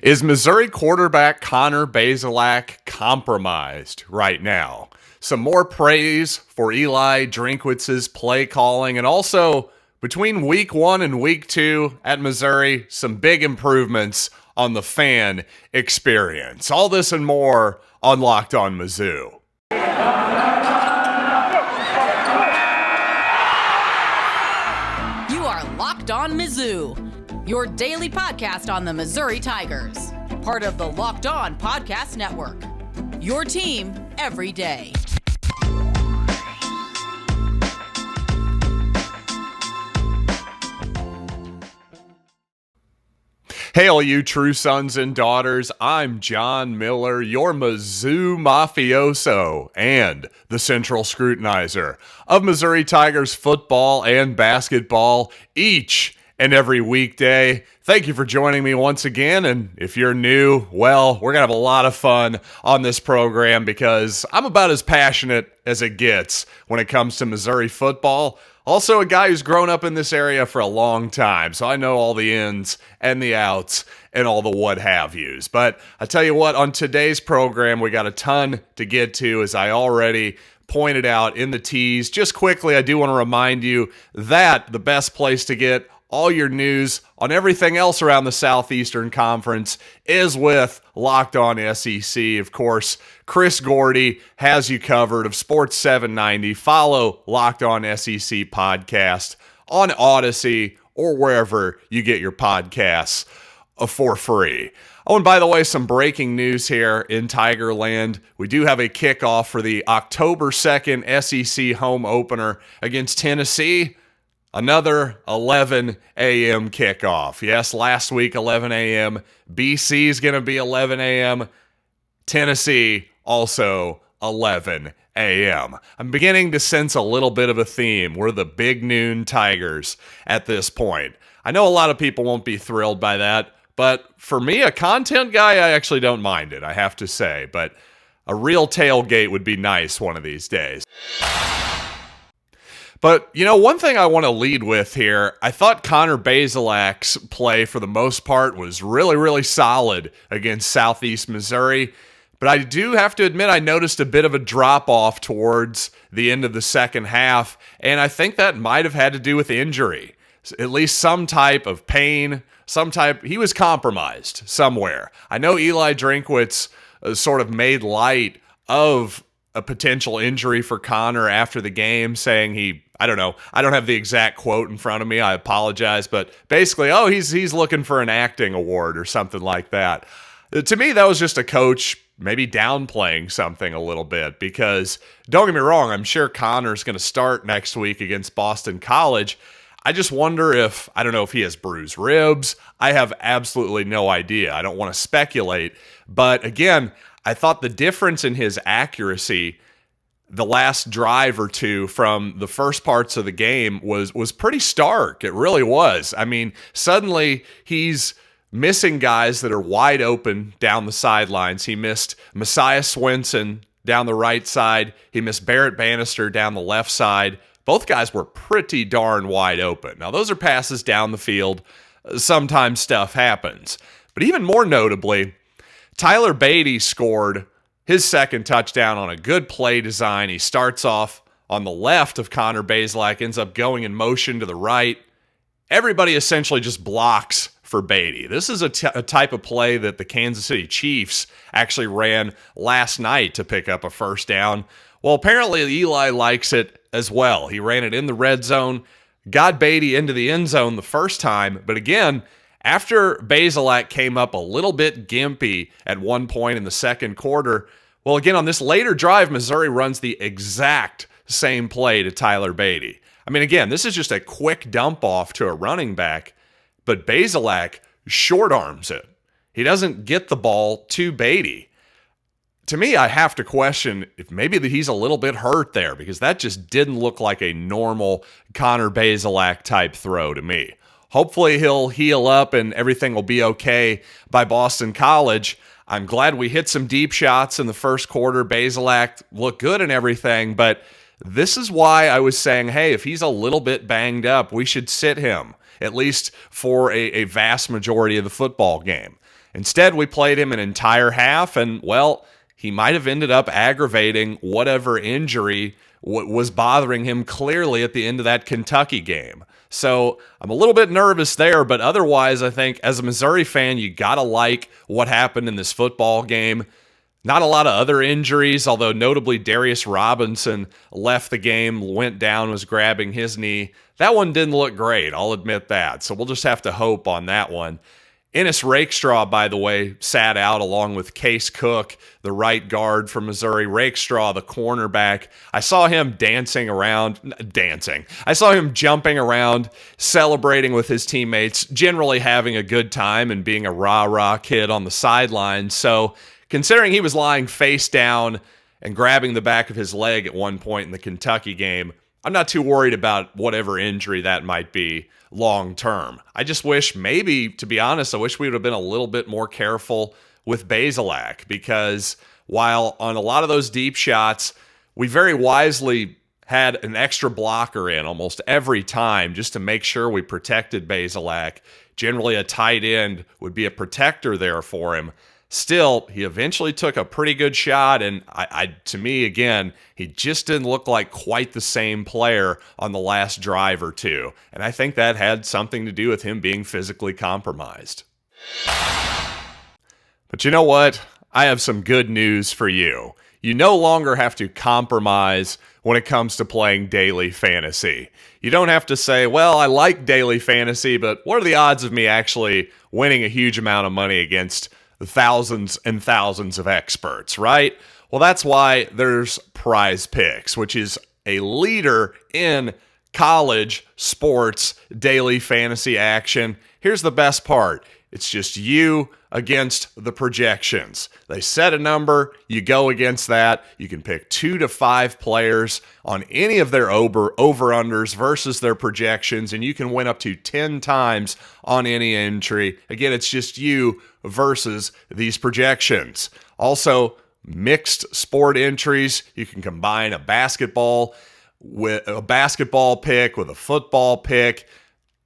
Is Missouri quarterback Connor Bazelak compromised right now? Some more praise for Eli Drinkwitz's play calling, and also between week 1 and week 2 at Missouri, some big improvements on the fan experience. All this and more on Locked On Mizzou. You are Locked On Mizzou, your daily podcast on the Missouri Tigers, part of the Locked On Podcast Network, your team every day. Hey, all you true sons and daughters, I'm John Miller, your Mizzou mafioso and the central scrutinizer of Missouri Tigers football and basketball each and every weekday. Thank you for joining me once again, and if you're new, well, we're going to have a lot of fun on this program because I'm about as passionate as it gets when it comes to Missouri football. Also, a guy who's grown up in this area for a long time, so I know all the ins and the outs and all the what have yous. But I tell you what, on today's program, we got a ton to get to, as I already pointed out in the tease. Just quickly, I do want to remind you that the best place to get all your news on everything else around the Southeastern Conference is with Locked On SEC. Of course, Chris Gordy has you covered of Sports 790. Follow Locked On SEC podcast on Odyssey or wherever you get your podcasts for free. Oh, and by the way, some breaking news here in Tigerland. We do have a kickoff for the October 2nd SEC home opener against Tennessee. Another 11 a.m. kickoff. Yes, last week, 11 a.m. BC is going to be 11 a.m. Tennessee, also 11 a.m. I'm beginning to sense a little bit of a theme. We're the big noon Tigers at this point. I know a lot of people won't be thrilled by that, but for me, a content guy, I actually don't mind it, I have to say. But a real tailgate would be nice one of these days. But, you know, one thing I want to lead with here, I thought Connor Bazelak's play for the most part was really, really solid against Southeast Missouri. But I do have to admit I noticed a bit of a drop-off towards the end of the second half, and I think that might have had to do with injury. At least some type of pain, he was compromised somewhere. I know Eli Drinkwitz sort of made light of a potential injury for Connor after the game, saying I don't know, I don't have the exact quote in front of me, I apologize, but basically, he's looking for an acting award or something like that. To me, that was just a coach maybe downplaying something a little bit, because don't get me wrong, I'm sure Connor's going to start next week against Boston College. I just wonder if he has bruised ribs. I have absolutely no idea. I don't want to speculate, but again, I thought the difference in his accuracy the last drive or two from the first parts of the game was pretty stark. It really was. I mean, suddenly he's missing guys that are wide open down the sidelines. He missed Messiah Swinson down the right side. He missed Barrett Bannister down the left side. Both guys were pretty darn wide open. Now, those are passes down the field. Sometimes stuff happens. But even more notably, Tyler Badie scored his second touchdown on a good play design. He starts off on the left of Connor Bazelak, ends up going in motion to the right. Everybody essentially just blocks for Badie. This is a type of play that the Kansas City Chiefs actually ran last night to pick up a first down. Well, apparently Eli likes it as well. He ran it in the red zone, got Badie into the end zone the first time, but again, after Bazelak came up a little bit gimpy at one point in the second quarter, well, again, on this later drive, Missouri runs the exact same play to Tyler Badie. I mean, again, this is just a quick dump off to a running back, but Bazelak short arms it. He doesn't get the ball to Badie. To me, I have to question if maybe he's a little bit hurt there, because that just didn't look like a normal Connor Bazelak type throw to me. Hopefully he'll heal up and everything will be okay by Boston College. I'm glad we hit some deep shots in the first quarter. Bazelak looked good and everything, but this is why I was saying, hey, if he's a little bit banged up, we should sit him, at least for a vast majority of the football game. Instead, we played him an entire half, and, well, he might have ended up aggravating whatever injury was bothering him clearly at the end of that Kentucky game. So I'm a little bit nervous there, but otherwise, I think as a Missouri fan, you got to like what happened in this football game. Not a lot of other injuries, although notably Darius Robinson left the game, went down, was grabbing his knee. That one didn't look great, I'll admit that. So we'll just have to hope on that one. Ennis Rakestraw, by the way, sat out along with Case Cook, the right guard from Missouri. Rakestraw, the cornerback. I saw him I saw him jumping around, celebrating with his teammates, generally having a good time and being a rah-rah kid on the sideline. So considering he was lying face down and grabbing the back of his leg at one point in the Kentucky game, I'm not too worried about whatever injury that might be long term. I just wish, maybe, to be honest, I wish we would have been a little bit more careful with Bazelak, because while on a lot of those deep shots, we very wisely had an extra blocker in almost every time just to make sure we protected Bazelak. Generally, a tight end would be a protector there for him. Still, he eventually took a pretty good shot, and to me, again, he just didn't look like quite the same player on the last drive or two, and I think that had something to do with him being physically compromised. But you know what? I have some good news for you. You no longer have to compromise when it comes to playing daily fantasy. You don't have to say, well, I like daily fantasy, but what are the odds of me actually winning a huge amount of money against thousands and thousands of experts, right? Well, that's why there's Prize Picks, which is a leader in college sports daily fantasy action. Here's the best part. It's just you against the projections. They set a number, you go against that. You can pick 2 to 5 players on any of their over-unders versus their projections, and you can win up to 10 times on any entry. Again, it's just you versus these projections. Also, mixed sport entries. You can combine a basketball pick with a football pick.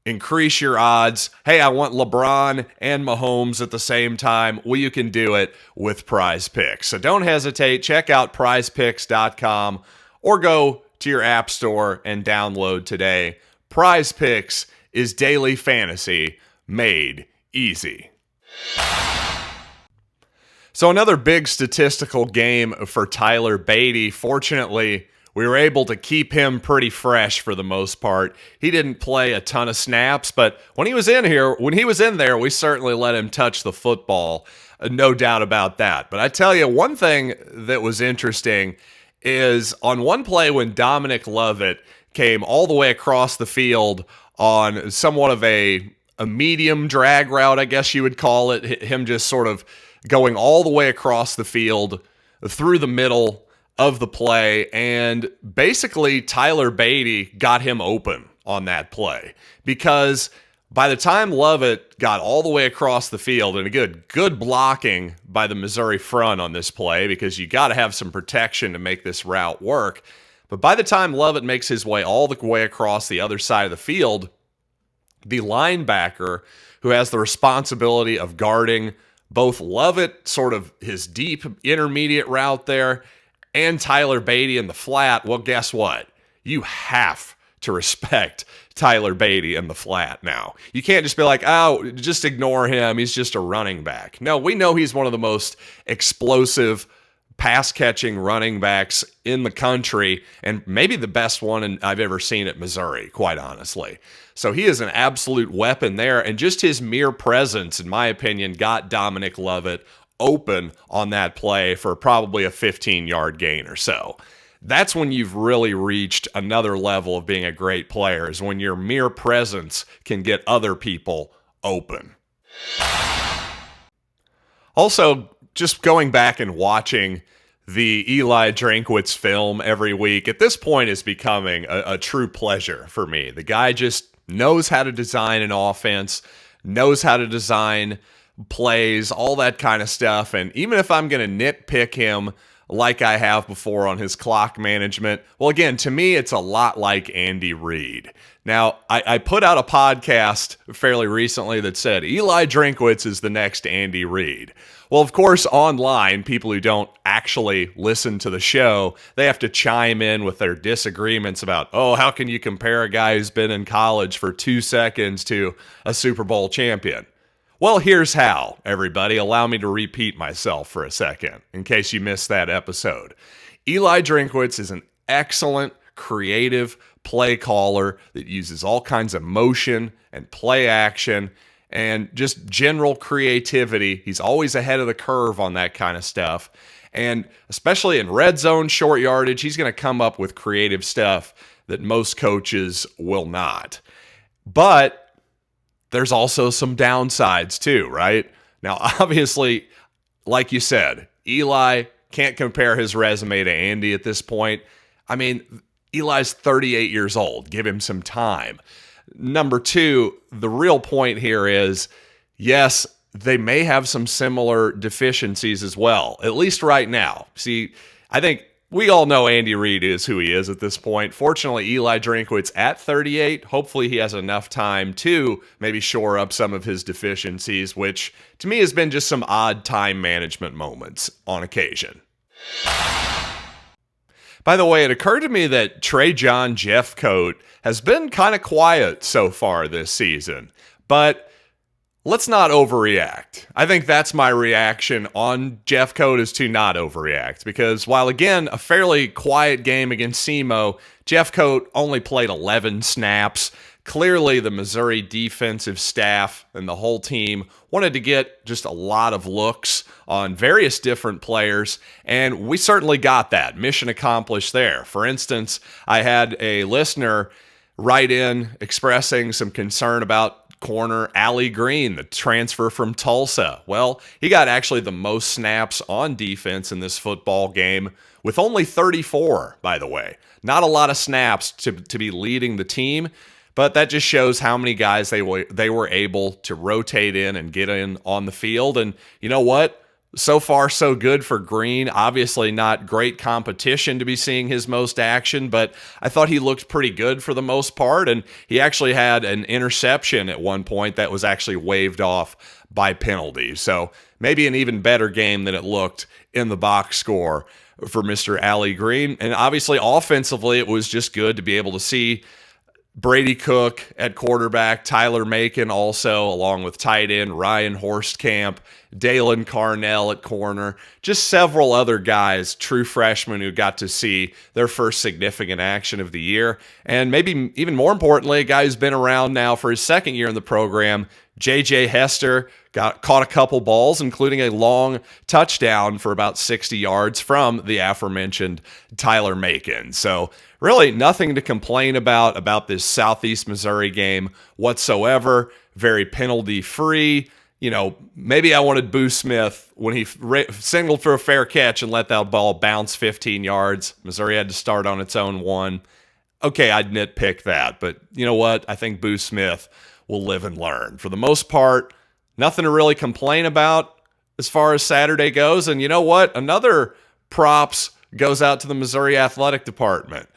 Increase your odds. Hey, I want LeBron and Mahomes at the same time. Well, you can do it with Prize Picks. So don't hesitate. Check out prizepicks.com or go to your app store and download today. Prize Picks is daily fantasy made easy. So another big statistical game for Tyler Badie. Fortunately, we were able to keep him pretty fresh for the most part. He didn't play a ton of snaps, but when he was in there, we certainly let him touch the football. No doubt about that. But I tell you, one thing that was interesting is on one play when Dominic Lovett came all the way across the field on somewhat of a medium drag route, I guess you would call it, him just sort of going all the way across the field through the middle of the play, and basically Tyler Badie got him open on that play, because by the time Lovett got all the way across the field, and a good blocking by the Missouri front on this play, because you got to have some protection to make this route work, but by the time Lovett makes his way all the way across the other side of the field, the linebacker who has the responsibility of guarding both Lovett, sort of his deep intermediate route there, and Tyler Badie in the flat, well, guess what? You have to respect Tyler Badie in the flat now. You can't just be like, oh, just ignore him. He's just a running back. No, we know he's one of the most explosive pass-catching running backs in the country, and maybe the best one I've ever seen at Missouri, quite honestly. So he is an absolute weapon there, and just his mere presence, in my opinion, got Dominic Lovett open on that play for probably a 15-yard gain or so. That's when you've really reached another level of being a great player, is when your mere presence can get other people open. Also, just going back and watching the Eli Drinkwitz film every week, at this point is becoming a true pleasure for me. The guy just knows how to design an offense, knows how to design plays, all that kind of stuff. And even if I'm going to nitpick him like I have before on his clock management? Well, again, to me, it's a lot like Andy Reid. Now, I put out a podcast fairly recently that said Eli Drinkwitz is the next Andy Reid. Well, of course, online, people who don't actually listen to the show, they have to chime in with their disagreements about, oh, how can you compare a guy who's been in college for 2 seconds to a Super Bowl champion? Well, here's how, everybody. Allow me to repeat myself for a second, in case you missed that episode. Eli Drinkwitz is an excellent, creative play caller that uses all kinds of motion and play action and just general creativity. He's always ahead of the curve on that kind of stuff. And especially in red zone, short yardage, he's going to come up with creative stuff that most coaches will not. But there's also some downsides too, right? Now, obviously, like you said, Eli can't compare his resume to Andy at this point. I mean, Eli's 38 years old. Give him some time. Number two, the real point here is, yes, they may have some similar deficiencies as well, at least right now. See, I think we all know Andy Reid is who he is at this point. Fortunately, Eli Drinkwitz at 38, hopefully he has enough time to maybe shore up some of his deficiencies, which to me has been just some odd time management moments on occasion. By the way, it occurred to me that Trey Jeffcoat has been kind of quiet so far this season, but let's not overreact. I think that's my reaction on Jeffcoat, is to not overreact, because while, again, a fairly quiet game against SEMO, Jeffcoat only played 11 snaps. Clearly, the Missouri defensive staff and the whole team wanted to get just a lot of looks on various different players, and we certainly got that. Mission accomplished there. For instance, I had a listener write in expressing some concern about corner Eli Green, the transfer from Tulsa. Well, he got actually the most snaps on defense in this football game, with only 34, by the way. Not a lot of snaps to be leading the team, but that just shows how many guys they were able to rotate in and get in on the field. And you know what? So far, so good for Green. Obviously not great competition to be seeing his most action, but I thought he looked pretty good for the most part, and he actually had an interception at one point that was actually waved off by penalty. So maybe an even better game than it looked in the box score for Mr. Eli Green. And obviously offensively, it was just good to be able to see Brady Cook at quarterback, Tyler Macon also, along with tight end Ryan Horstkamp, Dalen Carnell at corner, just several other guys, true freshmen, who got to see their first significant action of the year. And maybe even more importantly, a guy who's been around now for his second year in the program, J.J. Hester, caught a couple balls, including a long touchdown for about 60 yards from the aforementioned Tyler Macon. So really nothing to complain about this Southeast Missouri game whatsoever. Very penalty-free. You know, maybe I wanted Boo Smith when he singled for a fair catch and let that ball bounce 15 yards. Missouri had to start on its own one. Okay, I'd nitpick that, but you know what? I think Boo Smith will live and learn. For the most part, nothing to really complain about as far as Saturday goes. And you know what? Another props goes out to the Missouri Athletic Department.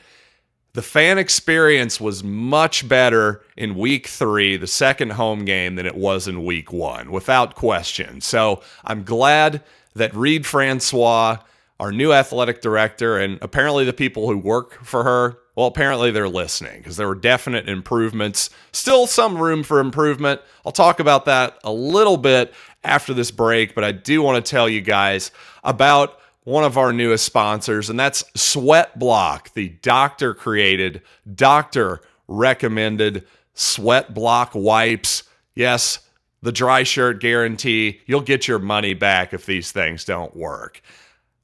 The fan experience was much better in week 3, the second home game, than it was in week 1, without question. So I'm glad that Reed-Francois, our new athletic director, and apparently the people who work for her, well, apparently they're listening, because there were definite improvements. Still some room for improvement. I'll talk about that a little bit after this break, but I do want to tell you guys about one of our newest sponsors, and that's SweatBlock, the doctor-created, doctor-recommended SweatBlock wipes. Yes, the dry shirt guarantee. You'll get your money back if these things don't work.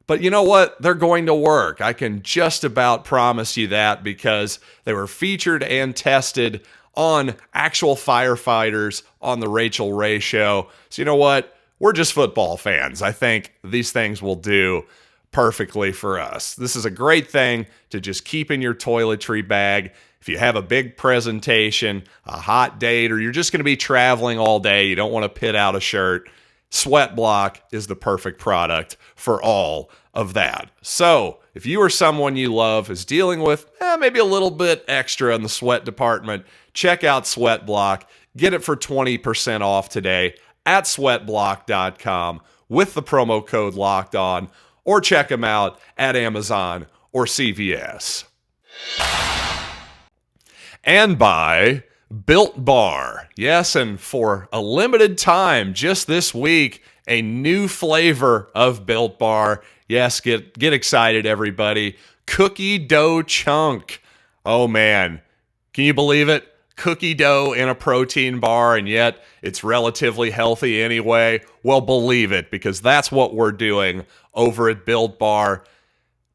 But you know what? They're going to work. I can just about promise you that, because they were featured and tested on actual firefighters on the Rachel Ray Show. So you know what? We're just football fans. I think these things will do perfectly for us. This is a great thing to just keep in your toiletry bag. If you have a big presentation, a hot date, or you're just going to be traveling all day, you don't want to pit out a shirt, SweatBlock is the perfect product for all of that. So if you or someone you love is dealing with maybe a little bit extra in the sweat department, check out SweatBlock. Get it for 20% off today at SweatBlock.com with the promo code Locked On, or check them out at Amazon or CVS. And by Built Bar. Yes, and for a limited time, just this week, a new flavor of Built Bar. Yes, get excited, everybody. Cookie dough chunk. Oh, man. Can you believe it? Cookie dough in a protein bar, and yet it's relatively healthy anyway. Well, believe it, because that's what we're doing over at Built Bar.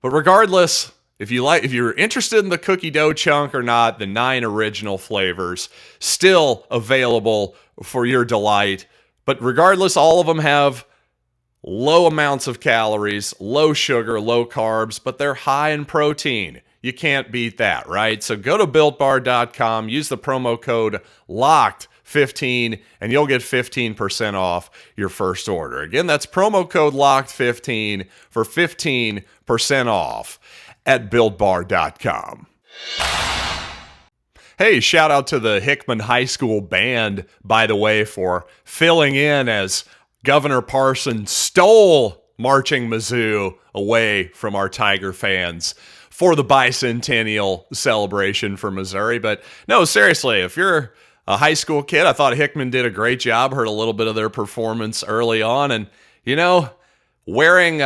But regardless, if you're interested in the cookie dough chunk or not, the 9 original flavors still available for your delight. But regardless, all of them have low amounts of calories, low sugar, low carbs, but they're high in protein. You can't beat that, right? So go to BuiltBar.com, use the promo code LOCKED15, and you'll get 15% off your first order. Again, that's promo code LOCKED15 for 15% off at BuiltBar.com. Hey, shout out to the Hickman High School Band, by the way, for filling in as Governor Parson stole Marching Mizzou away from our Tiger fans for the bicentennial celebration for Missouri. But no, seriously, if you're a high school kid, I thought Hickman did a great job. Heard a little bit of their performance early on. And, wearing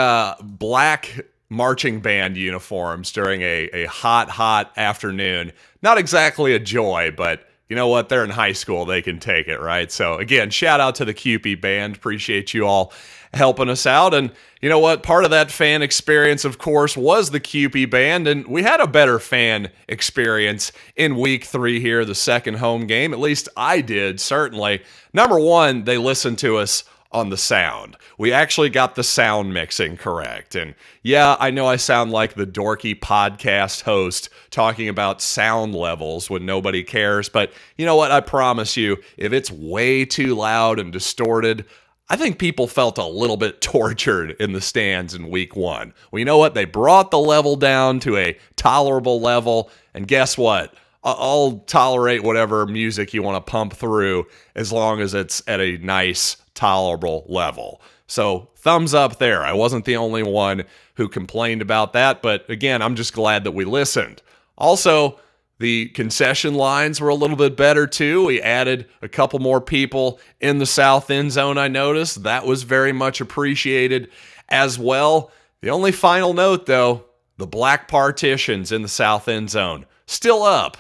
black marching band uniforms during a hot afternoon, not exactly a joy, but you know what? They're in high school. They can take it, right? So again, shout out to the CUPE band. Appreciate you all helping us out. And you know what? Part of that fan experience, of course, was the CUPE band. And we had a better fan experience in week 3 here, the second home game. At least I did, certainly. Number one, they listened to us on the sound. We actually got the sound mixing correct. And yeah, I know I sound like the dorky podcast host talking about sound levels when nobody cares, but you know what? I promise you, if it's way too loud and distorted, I think people felt a little bit tortured in the stands in week 1. Well, you know what? They brought the level down to a tolerable level, and guess what? I'll tolerate whatever music you want to pump through as long as it's at a nice, tolerable level. So thumbs up there. I wasn't the only one who complained about that, but again, I'm just glad that we listened. Also, the concession lines were a little bit better too. We added a couple more people in the south end zone, I noticed. That was very much appreciated as well. The only final note, though, the black partitions in the south end zone still up.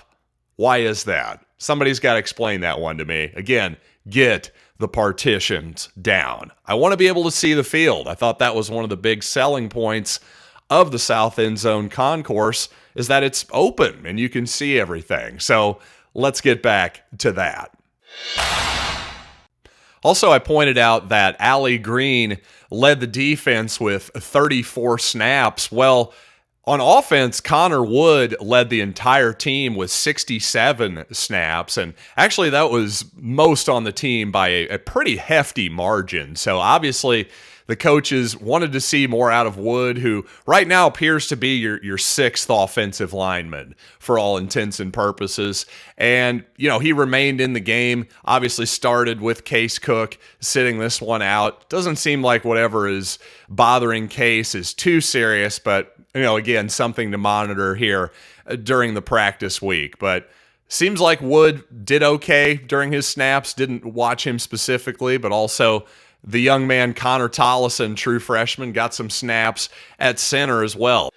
Why is that? Somebody's got to explain that one to me. Again, get the partitions down. I want to be able to see the field. I thought that was one of the big selling points of the south end zone concourse, is that it's open and you can see everything. So let's get back to that. Also, I pointed out that Allie Green led the defense with 34 snaps. Well, on offense, Connor Wood led the entire team with 67 snaps, and actually that was most on the team by a pretty hefty margin. So obviously the coaches wanted to see more out of Wood, who right now appears to be your sixth offensive lineman for all intents and purposes. And, he remained in the game, obviously started with Case Cook sitting this one out. Doesn't seem like whatever is bothering Case is too serious, but again, something to monitor here during the practice week. But seems like Wood did okay during his snaps. Didn't watch him specifically, but also the young man Connor Tollison, true freshman, got some snaps at center as well.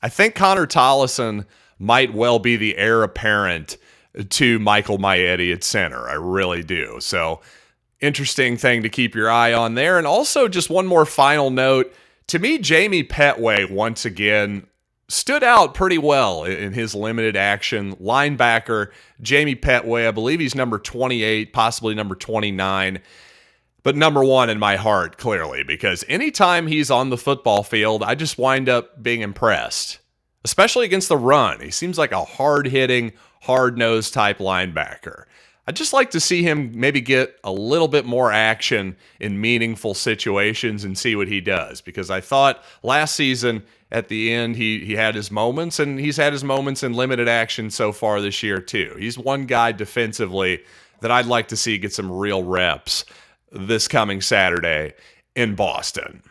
I think Connor Tollison might well be the heir apparent to Michael Maietti at center. I really do. So interesting thing to keep your eye on there. And also just one more final note. To me, Jamie Pettway, once again, stood out pretty well in his limited action. Linebacker, Jamie Pettway, I believe he's number 28, possibly number 29, but number 1 in my heart, clearly, because anytime he's on the football field, I just wind up being impressed, especially against the run. He seems like a hard-hitting, hard-nosed type linebacker. I'd just like to see him maybe get a little bit more action in meaningful situations and see what he does. Because I thought last season at the end he had his moments, and he's had his moments in limited action so far this year too. He's one guy defensively that I'd like to see get some real reps this coming Saturday in Boston.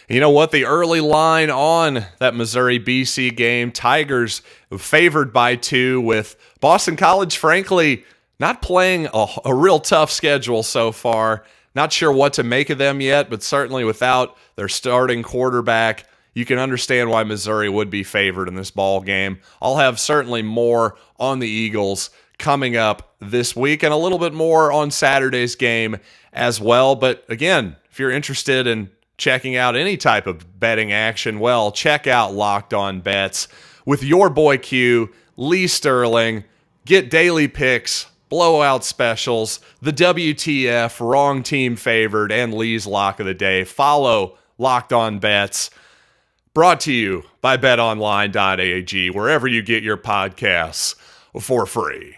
You know what? The early line on that Missouri-BC game, Tigers favored by 2, with Boston College, frankly, not playing a real tough schedule so far. Not sure what to make of them yet, but certainly without their starting quarterback, you can understand why Missouri would be favored in this ball game. I'll have certainly more on the Eagles coming up this week, and a little bit more on Saturday's game as well. But again, if you're interested in checking out any type of betting action, well, check out Locked On Bets with your boy Q, Lee Sterling. Get daily picks, blowout specials, the WTF, wrong team favored, and Lee's lock of the day. Follow Locked On Bets, brought to you by BetOnline AG, wherever you get your podcasts for free.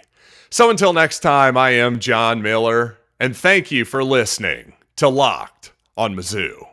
So until next time, I am John Miller, and thank you for listening to Locked On Mizzou.